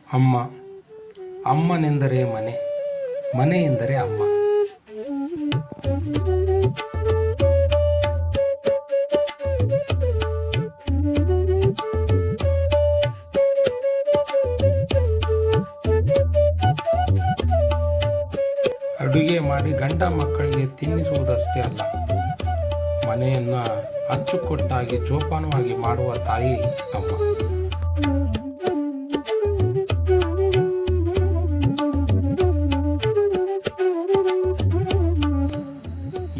ಅಮ್ಮ. ಅಮ್ಮನೆಂದರೆ ಮನೆ, ಮನೆ ಎಂದರೆ ಅಮ್ಮ. ಅಡುಗೆ ಮಾಡಿ ಗಂಡ ಮಕ್ಕಳಿಗೆ ತಿನ್ನಿಸುವುದಷ್ಟೇ ಅಲ್ಲ, ಮನೆಯನ್ನು ಅಚ್ಚುಕಟ್ಟಾಗಿ ಜೋಪಾನವಾಗಿ ಮಾಡುವ ತಾಯಿ ಅಮ್ಮ.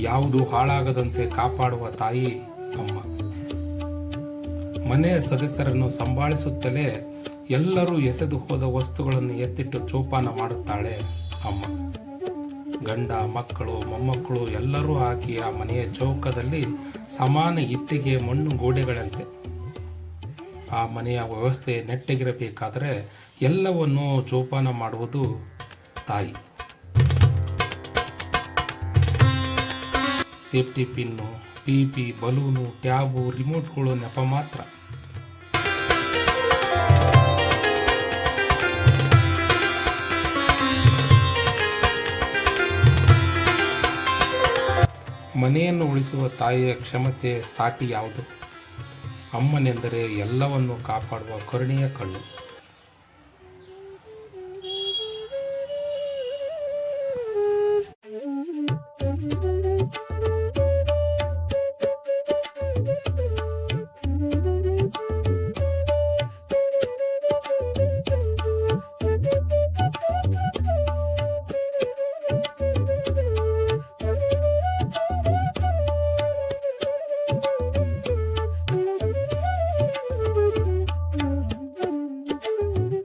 ಯಾವುದು ಹಾಳಾಗದಂತೆ ಕಾಪಾಡುವ ತಾಯಿ ಅಮ್ಮ. ಮನೆಯ ಸದಸ್ಯರನ್ನು ಸಂಭಾಳಿಸುತ್ತಲೇ ಎಲ್ಲರೂ ಎಸೆದು ಹೋದ ವಸ್ತುಗಳನ್ನು ಎತ್ತಿಟ್ಟು ಜೋಪಾನ ಮಾಡುತ್ತಾಳೆ ಅಮ್ಮ. ಗಂಡ ಮಕ್ಕಳು ಮೊಮ್ಮಕ್ಕಳು ಎಲ್ಲರೂ ಹಾಕಿ ಆ ಮನೆಯ ಚೌಕದಲ್ಲಿ ಸಮಾನ ಇಟ್ಟಿಗೆ ಮಣ್ಣು ಗೋಡೆಗಳಂತೆ. ಆ ಮನೆಯ ವ್ಯವಸ್ಥೆ ನೆಟ್ಟಗಿರಬೇಕಾದರೆ ಎಲ್ಲವನ್ನೂ ಜೋಪಾನ ಮಾಡುವುದು ತಾಯಿ. ಸೇಫ್ಟಿ ಪಿನ್ನು, ಪಿಪಿ, ಬಲೂನು, ಟ್ಯಾಬು, ರಿಮೋಟ್ಗಳು ನೆಪ ಮಾತ್ರ. ಮನೆಯನ್ನು ಉಳಿಸುವ ತಾಯಿಯ ಕ್ಷಮತೆ ಸಾಟಿ ಯಾವುದು? ಅಮ್ಮನೆಂದರೆ ಎಲ್ಲವನ್ನು ಕಾಪಾಡುವ ಕರುಣೆಯ ಕಣ್ಣು.